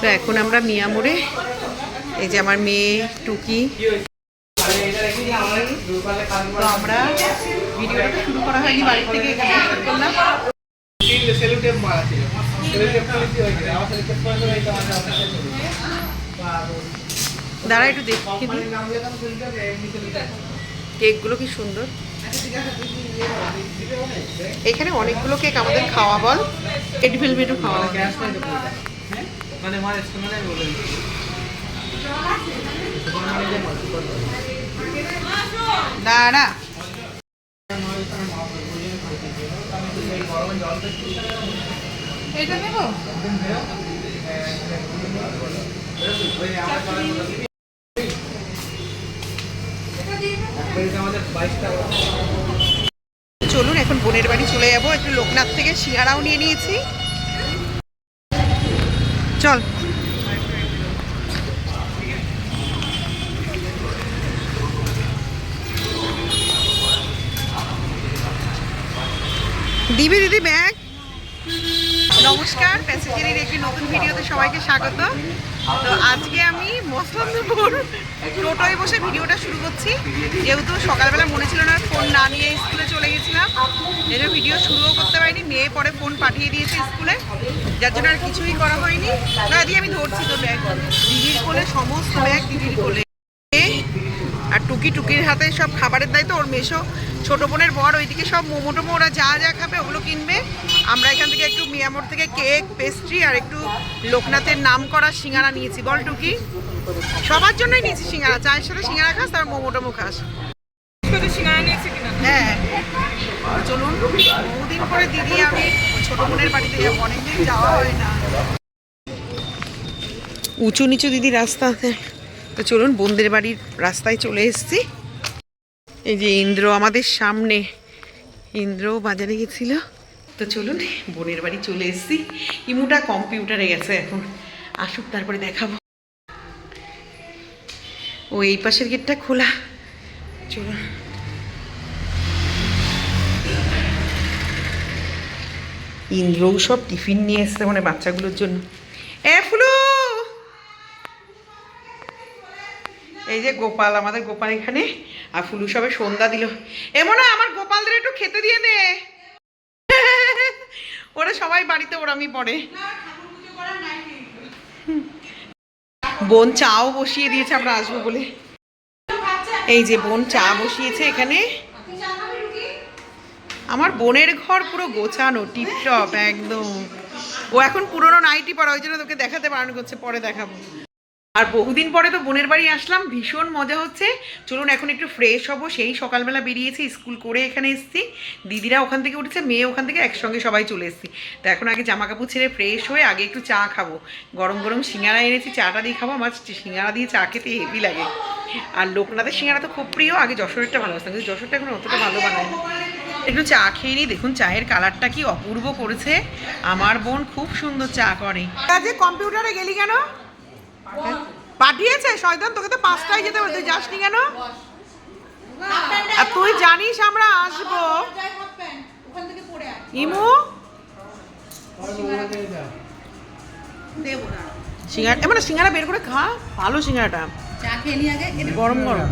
তো এখন আমরা মিয়ামোড়ে, এই যে আমার মেয়ে টুকি, তো আমরা ভিডিওটা তো শুরু করা হয়নি, বাড়ি থেকে এখানে শুরু করলাম। দাঁড়া একটু দেখি, কেকগুলো কি সুন্দর। এখানে অনেকগুলো কেক আমাদের খাওয়া, বল এটি ফেলবেটও খাওয়া লাগে। দাঁড়া এটা নেব। চলুন এখন বোনের বাড়ি চলে যাবো। একটু লোকনাথ থেকে সিঙ্গারাও নিয়ে নিয়েছি, চল। দিবি দিদি ব্যাগ। নমস্কার, প্যাসেঞ্জারের একটি নতুন ভিডিওতে সবাইকে স্বাগত। তো আজকে আমি মসলন্দপুর টোটোয় বসে ভিডিওটা শুরু করছি, যেহেতু সকালবেলা মনে ছিল না, ফোন না নিয়ে স্কুলে চলে গেছিলাম, এর ভিডিও শুরুও করতে পারিনি। মেয়ে পরে ফোন পাঠিয়ে দিয়েছে স্কুলে, যার জন্য আর কিছুই করা হয়নি। না দিয়ে আমি ধরছি তো ব্যাগ, দিদির কোলে সমস্ত ব্যাগ দিদির কোলে। আর টুকির হাতে সব খাবারের দায়িত্ব। ওর মেশো ছোট বোনের বর ওইদিকে সব মোমো টোমো ওরা যা যা খাবে ওগুলো কিনবে। আমরা এখান থেকে একটু মিয়ামোড় থেকে কেক, পেস্ট্রি আর একটু লোকনাথের নাম করা সিঙ্গারা নিয়েছি। বল টুকি, সবার জন্যই নিয়েছি সিঙ্গারা। চায়ের সাথে সিঙ্গারা খাস, তার মোমো টোমো খাস। হ্যাঁ চলুন, বহুদিন পরে দিদি আমি ছোট বোনের বাড়িতে যাবো, অনেকদিন যাওয়া হয় না। উঁচু নিচু দিদি রাস্তাতে। তো চলুন বোনদের বাড়ির রাস্তায় চলে এসেছি। এই যে ইন্দ্র আমাদের সামনে, ইন্দ্র বাজারে গেছিল। তো চলুন বোনের বাড়ি চলে এসেছি। ইমুটা কম্পিউটারে গেছে, এখন আসুক তারপরে দেখাবো। ও এই পাশের গেটটা খোলা, চলুন। ইন্দ্রও সব টিফিন নিয়ে এসছে মানে বাচ্চাগুলোর জন্য। ফুলু, এই যে গোপাল, আমাদের গোপাল এখানে, আর ফুলু সবে সন্ধ্যা দিল। এমন আমার গোপালদের একটু খেতে দিয়ে নে, ওরা সবাই বাড়িতে ওরামি পড়ে। বোন চাও বসিয়ে দিয়েছে, আমরা আসবো বলে। এই যে বোন চা বসিয়েছে এখানে। আমার বোনের ঘর পুরো গোছানো টিপটপ একদম। ও এখন পুরোনো নাইটি পরা, ওই জন্য তোকে দেখাতে বারণ করছে, পরে দেখাবো। আর বহুদিন পরে তো বোনের বাড়ি আসলাম, ভীষণ মজা হচ্ছে। চলুন এখন একটু ফ্রেশ হবো। সেই সকালবেলা বেরিয়েছি, স্কুল করে এখানে এসেছি, দিদিরা ওখান থেকে উঠেছে, মেয়ে ওখান থেকে, একসঙ্গে সবাই চলে এসেছি। তো এখন আগে জামা কাপড় ছেড়ে ফ্রেশ হয়ে আগে একটু চা খাবো। গরম গরম সিঙ্গারা এনেছি, চাটা দিয়ে খাবো। আমার সিঙ্গারা দিয়ে চা খেতে হেভি লাগে। আর লোকনাথের সিঙ্গারা তো খুব প্রিয়, আগে যশোরেরটা ভালোবাসতাম, কিন্তু যশোরটা এখন অতটা ভালো বানায় না। একটু চা খেয়ে নিই। দেখুন চায়ের কালারটা কি অপূর্ব করেছে। আমার বোন খুব সুন্দর চা করে। আজকে কম্পিউটারে গেলি কেন? পাঠিয়েছে শয়তান, তোকে তো 5টায় যেতে বলে, তুই যাসনি কেন? আর তুই জানিস আমরা আসবো। ইমু সিঙ্গারা, এবার সিঙ্গারা বের করে খা, ভালো সিঙ্গারাটা, গরম গরম।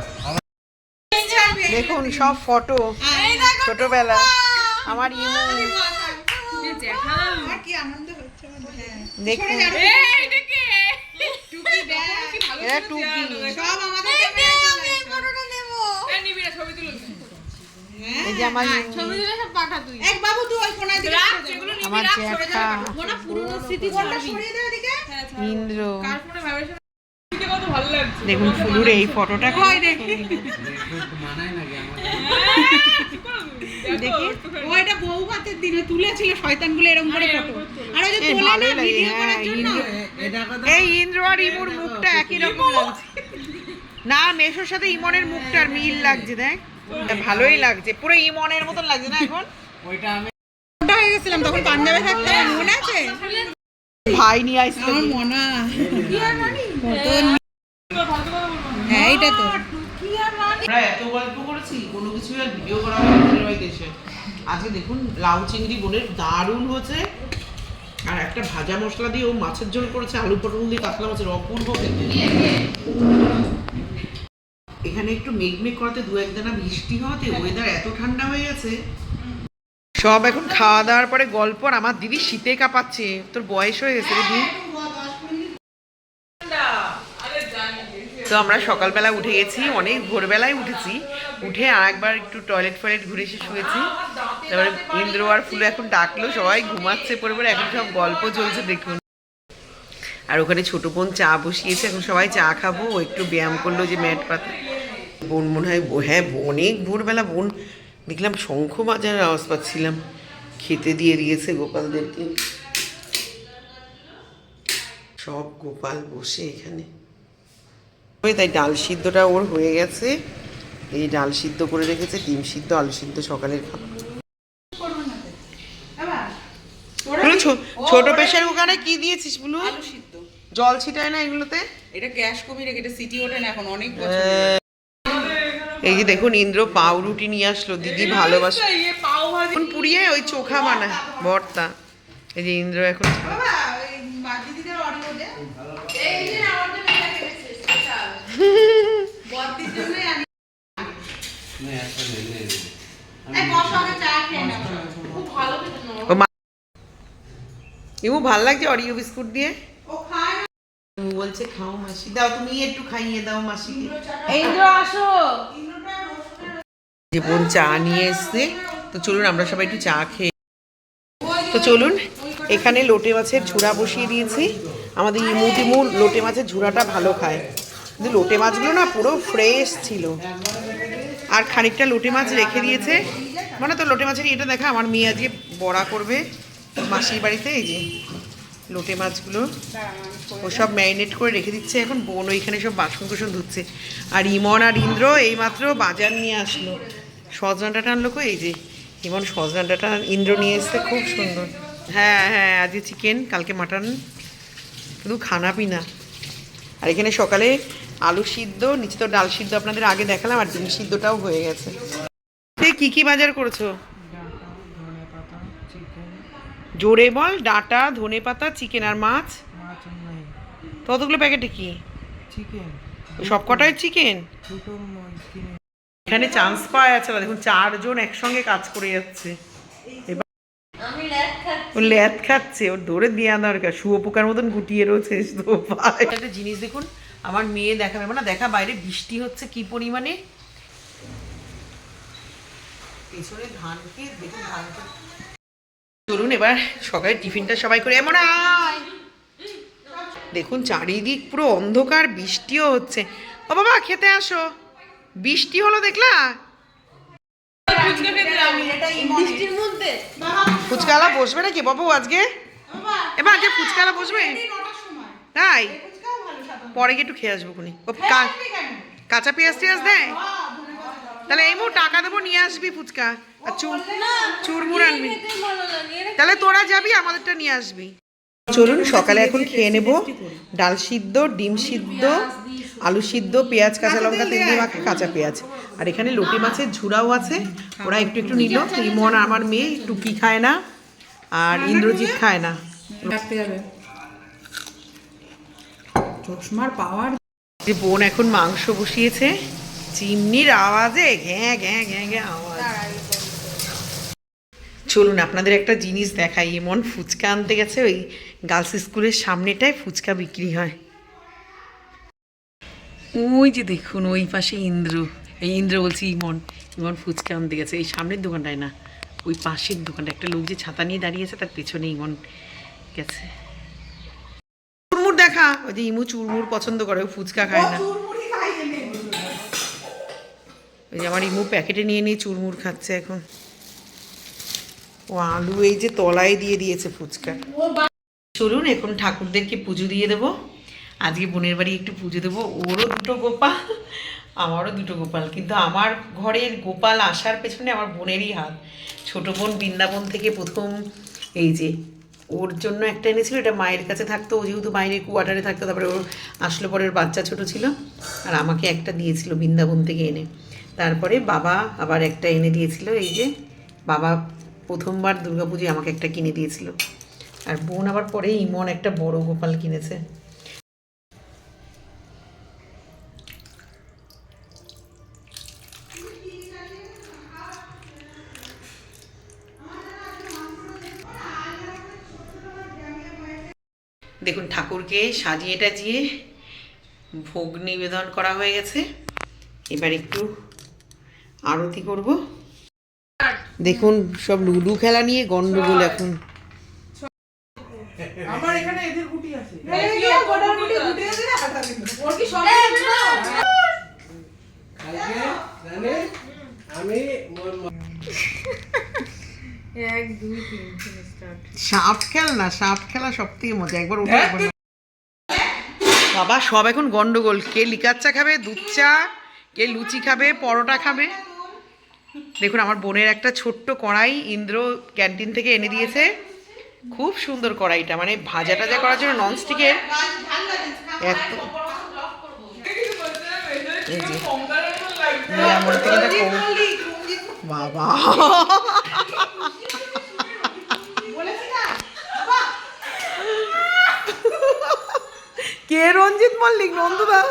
দেখুন সব ফটো ছোটবেলা, আমার ইমু। দেখুন ইন্দ্র। দেখুন ফুলুর এই ফটোটা, দেখি ওইটা বউ ভাতের দিনে তুলেছিল শয়তানগুলো এরকম করে ফটো। আর ওই যে তোলে না ভিডিও করার জন্য, এই ইন্দ্র আর ইমুর মুখটা একই রকম লাগছে না? মেশোর সাথে ইমনের মুখটার মিল লাগছে, দেখ ভালোই লাগছে, পুরো ইমনের মতন লাগছে না এখন? ওইটা আমি ওটা হয়ে গেছিলাম তখন পাঞ্জাবে থাকতাম, মনে আছে? ভাই নিয়ে আসছিল মনা, হ্যাঁ এইটা তো। আমরা এত গল্প করেছি, কোনো কিছু আর ভিডিও করা হয় না। আজকে দেখুন লাউ চিংড়ি বোনের দারুণ হচ্ছে। আর একটা ভাজা মশলা দিয়ে ও মাছের ঝোল করেছে, আলু পটল দিয়ে কাতলা মাছের, অপূর্ব খেতে। এখানে একটু মেঘমেঘ করাতে দু এক দানা বৃষ্টি হওয়াতে ওয়েদার এত ঠান্ডা হয়ে গেছে। সব এখন খাওয়া দাওয়ার পরে গল্প। আর আমার দিদি শীতে কাঁপাচ্ছে। তোর বয়স হয়ে গেছে দিদি। তো আমরা সকালবেলা উঠে গেছি, অনেক ভোরবেলায় উঠেছি। উঠে আর একবার একটু টয়লেট ঘুরে এসে শুয়েছি। তারপরে ইন্দ্র আর ফুলো এখন ডাকলো, সবাই ঘুমাচ্ছে পরে পরে, এখন সব গল্প চলছে দেখুন। আর ওখানে ছোট বোন চা বসিয়েছে, এখন সবাই চা খাবো। ও একটু ব্যায়াম করলো যে ম্যাট পাতা। বোন মনে হয়, হ্যাঁ অনেক ভোরবেলা বোন দেখলাম শঙ্খ বাজার আওয়াজ পাচ্ছিলাম। খেতে দিয়ে দিয়েছে গোপালদেরকে। সব গোপাল বসে এখানে। তাই ডাল সিদ্ধটা ওর হয়ে গেছে। এই ডাল সিদ্ধ করে রেখেছে, ডিম সিদ্ধ, আলু সিদ্ধ সকালের খাবার। ছোট প্রেসার কুকারে কি দিয়েছিস বলু? আলু সিদ্ধ। জল ছিটায় না এগুলোতে? এটা গ্যাস কমিয়ে রেখে, এটা সিটি ওঠে না এখন অনেক বছর। এই যে দেখুন ইন্দ্র পাউরুটি নিয়ে আসলো, দিদি ভালোবাসে। এখন পুড়িয়ে ওই চোখা বানায় ভর্তা। এই যে ইন্দ্র এখন ইমু ভাল লাগছে অরিও বিস্কুট দিয়ে। বলছে খাও মাসি, দাও তুমি একটু খাইয়ে দাও মাসিকে। আসো। যে বোন চা নিয়ে এসছে, তো চলুন আমরা সবাই একটু চা খেয়ে। তো চলুন, এখানে লোটে মাছের ঝুড়া বসিয়ে দিয়েছি। আমাদের ইমু টিমু লোটে মাছের ঝুড়াটা ভালো খায়, কিন্তু লোটে মাছগুলো না পুরো ফ্রেশ ছিল। আর খানিকটা লোটে মাছ রেখে দিয়েছে, মানে তো লোটে মাছের এটা দেখা, আমার মেয়ে আজকে বড়া করবে মাসির বাড়িতে। এই যে লোটে মাছগুলো ও সব ম্যারিনেট করে রেখে দিচ্ছে। এখন বোন ওইখানে সব বাসন কুসন ধুচ্ছে। আর ইমন আর ইন্দ্র এইমাত্র বাজার নিয়ে আসলো, সজনা ডাঁটা আনলো। এই যে ইমন সজনা ডাঁটা, ইন্দ্র নিয়ে এসছে, খুব সুন্দর। হ্যাঁ হ্যাঁ, আজকে চিকেন, কালকে মাটন, শুধু খানা পিনা। আর এখানে সকালে আলু সিদ্ধ, নিচে তো ডাল সিদ্ধ আপনাদের আগে দেখালাম, আর ডিম সিদ্ধটাও হয়ে গেছে। কি কি বাজার করেছো? জোরে বল। ডাঁটা, ধনে পাতা, চিকেন আর মাছ। ততগুলো প্যাকেটে কি চিকেন? সব কটাই চিকেন? এখানে চান্স পাওয়া যাচ্ছে না, দেখুন 4 জন একসঙ্গে কাজ করে যাচ্ছে। এবার ও ল্যাদ খাচ্ছে, ওর দৌড়ে দেওয়া দরকার। শুয়োপোকার মতন গুটিয়ে রয়েছে। একটা জিনিস দেখুন, আমার মেয়ে দেখাবে না, দেখা বাইরে বৃষ্টি হচ্ছে কি পরিমাণে। পেছনে ধান খেত, দেখুন ধান খেত। চলুন এবার সকালে টিফিনটা সবাই করে। এমন দেখুন চারিদিক পুরো অন্ধকার, বৃষ্টিও হচ্ছে। ও বাবা খেতে আসো, বৃষ্টি হলো দেখলা? ফুচকালা বসবে নাকি বাবু আজকে? এবার আজকে ফুচকালা বসবে? তাই পরে গিয়ে একটু খেয়ে আসবো খুনি। কাঁচা পেঁয়াজ টিয়াজ দেয়? তাহলে এই টাকা দেবো, নিয়ে আসবি ফুচকা আর চুরমুর আনবি। তাহলে তোরা যাবি, আমাদেরটা নিয়ে আসবি। চলুন সকালে এখন খেয়ে নেব। ডাল সিদ্ধ, ডিম সিদ্ধ, আলু সিদ্ধ, পেঁয়াজ, কাঁচা লঙ্কা, তেল দিয়ে মাখা কাঁচা পেঁয়াজ। আর এখানে লোটে মাছের ঝুড়াও আছে, ওরা একটু একটু নিল। ইমন আমার মেয়ে টুকি খায় না, আর ইন্দ্রজিৎ খায় না। চশমার পাওয়ার। যে বোন এখন মাংস বসিয়েছে, চিমনির আওয়াজে ঘ্যাঁ ঘ্যাঁ ঘ্যাঁ ঘ্যাঁ আওয়াজ। চলুন আপনাদের একটা জিনিস দেখাই। এমন ফুচকা আনতে গেছে, ওই গার্লস স্কুলের সামনেটায় ফুচকা বিক্রি হয়। ওই যে দেখুন ওই পাশে ইন্দ্র, এই ইন্দ্র বলছি ইমন, ইমন ফুচকা আনতে গেছে। এই সামনের দোকানটায় না, ওই পাশের দোকানটা। একটা লোক যে ছাতা নিয়ে দাঁড়িয়েছে, তার পেছনে ইমন গেছে। চুরমুর দেখা, ওই যে ইমু চুরমুর পছন্দ করে, ও ফুচকা খায় না। ওই যে আমার ইমু প্যাকেটে নিয়ে নিয়ে চুরমুর খাচ্ছে এখন। ও আলু এই যে তলায় দিয়ে দিয়েছে ফুচকা। চলুন এখন ঠাকুরদেরকে পুজো দিয়ে দেবো। আজকে বোনের বাড়ি একটু পুজো দেবো। ওরও 2টো গোপাল, আমারও 2টো গোপাল। কিন্তু আমার ঘরের গোপাল আসার পেছনে আমার বোনেরই হাত। ছোটো বোন বৃন্দাবন থেকে প্রথম এই যে ওর জন্য একটা এনেছিল, এটা মায়ের কাছে থাকতো, ও যেহেতু বাইরে কোয়ার্টারে থাকতো। তারপরে ওর আসলো পরে, ওর বাচ্চা ছোটো ছিল, আর আমাকে একটা দিয়েছিল বৃন্দাবন থেকে এনে। তারপরে বাবা আবার একটা এনে দিয়েছিল। এই যে বাবা প্রথমবার দুর্গাপুজোয় আমাকে একটা কিনে দিয়েছিল। আর বোন আবার পরে ইমন একটা বড় গোপাল কিনেছে। দেখুন ঠাকুরকে সাজিয়ে টাজিয়ে ভোগ নিবেদন করা হয়ে গেছে। এবার একটু আরতি করব। দেখুন সব লুডু খেলা নিয়ে গন্ডগোল এখন। আমার এখানে এদের গুটি আছে। সাপ খেলা, সাপ খেলা সব থেকে মজা। একবার উঠে বাবা সব এখন গন্ডগোল, কে লিকার চা খাবে, দুধ চা, কে লুচি খাবে, পরোটা খাবে। দেখুন আমার বোনের একটা ছোট্ট কড়াই ইন্দ্র ক্যান্টিন থেকে এনে দিয়েছে। খুব সুন্দর কড়াইটা, মানে ভাজা টাজা করার জন্য ননস্টিকের। এত বাবা কে রঞ্জিত মল্লিক? নন্দদা।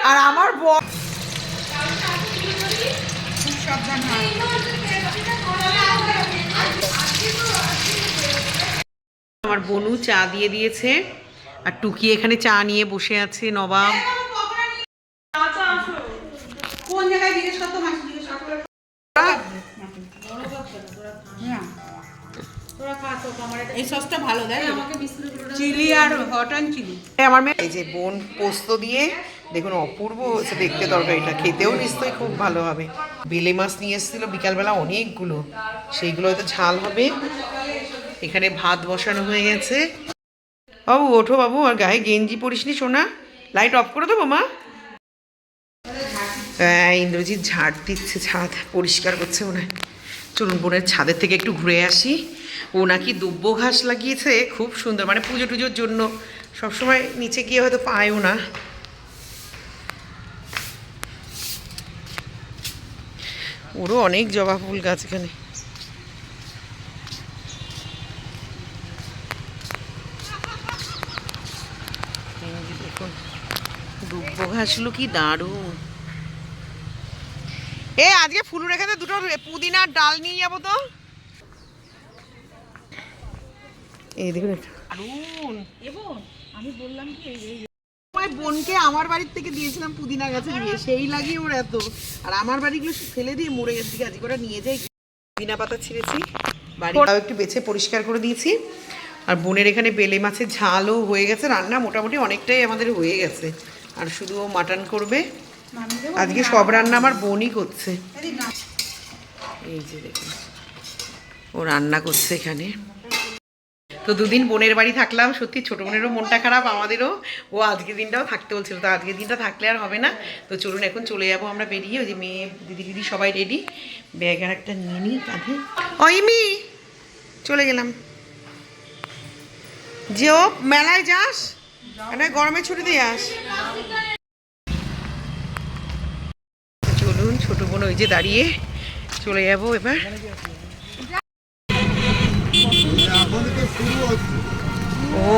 আর আমার বর আমার বনু চা দিয়ে দিয়েছে, আর টুকি এখানে চা নিয়ে বসে আছে। নবাব কোন জায়গায় জিজ্ঞেস করতো? এই সসটা ভালো দেয়, চিলি আর হট অ্যান্ড চিলি। আমার মেয়ে এই যে বোন পোস্ত দিয়ে, দেখুন অপূর্ব হচ্ছে দেখতে তরকারিটা, খেতেও নিশ্চয়ই খুব ভালো হবে। বেলে মাছ নিয়ে এসেছিল বিকালবেলা অনেকগুলো, সেইগুলো হয়তো ঝাল হবে। এখানে ভাত বসানো হয়ে গেছে। বাবু ওঠো বাবু, আর গায়ে গেঞ্জি পরিসনি সোনা, লাইট অফ করে দেবো মা। হ্যাঁ ইন্দ্রজিৎ ঝাড় দিচ্ছে, ছাদ পরিষ্কার করছে মনে হয়। চলুন বোনের ছাদের থেকে একটু ঘুরে আসি। ও নাকি দুব্য ঘাস লাগিয়েছে, খুব সুন্দর, মানে পুজো টুজোর জন্য। সবসময় নিচে গিয়ে হয়তো পায়ও না। ওরও অনেক জবা ফুল গাছ এখানে। দেখুন দুব্য ঘাসগুলো কি দারুণ। আজকে ফুলুর এখানে দুটো পুদিনার ডাল নিয়ে যাবো তো। এই দেখুন দারুণ। আমি বললাম কি বোনকে আমার বাড়ির থেকে দিয়েছিলাম পুদিনা গাছে নিয়ে, সেই লাগিয়ে ওর এত। আর আমার বাড়িগুলো ফেলে দিয়ে মরে গেছে, আজকে ওরা নিয়ে যাই। পুদিনা পাতা ছিঁড়েছি, বাড়িটাও একটু বেছে পরিষ্কার করে দিয়েছি। আর বোনের এখানে বেলে মাছের ঝালও হয়ে গেছে, রান্না মোটামুটি অনেকটাই আমাদের হয়ে গেছে। আর শুধু ও মাটন করবে। আজকে সব রান্না আমার বোনই করছে। এই যে দেখুন ও রান্না করছে এখানে। তো দুদিন বোনের বাড়ি থাকলাম, সত্যি ছোটো বোনেরও মনটা খারাপ, আমাদেরও। ও আজকের দিনটাও থাকতে বলছিল, তো আজকের দিনটা থাকলে আর হবে না। তো চলুন এখন চলে যাবো আমরা বেরিয়ে। ওই যে মেয়ে দিদি সবাই রেডি, ব্যাগ আর একটা নিয়ে নিই কাঁধে। ওইমি চলে গেলাম। যে ও মেলায় যাস, গরমের ছুটি দিয়ে আস। চলুন ছোটো বোন ওই যে দাঁড়িয়ে, চলে যাবো এবার। ও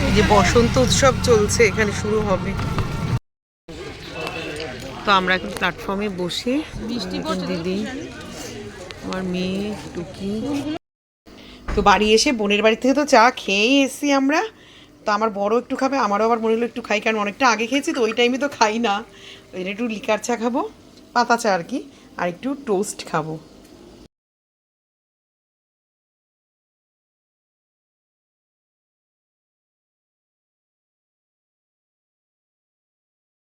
এই যে বসন্ত উৎসব চলছে এখানে, শুরু হবে। তো আমরা এখন প্ল্যাটফর্মে বসে, দিদি আমার মেয়ে টুকি। তো বাড়ি এসে বোনের বাড়ি থেকে তো চা খেয়েই এসছি আমরা। তো আমার বড় একটু খাবে, আমারও আবার মনে হলো একটু খাই, কারণ অনেকটা আগে খেয়েছি তো, ওই টাইমে তো খাই না। ওই জন্য একটু লিকার চা খাবো, পাতা চা আর কি, আর একটু টোস্ট খাবো।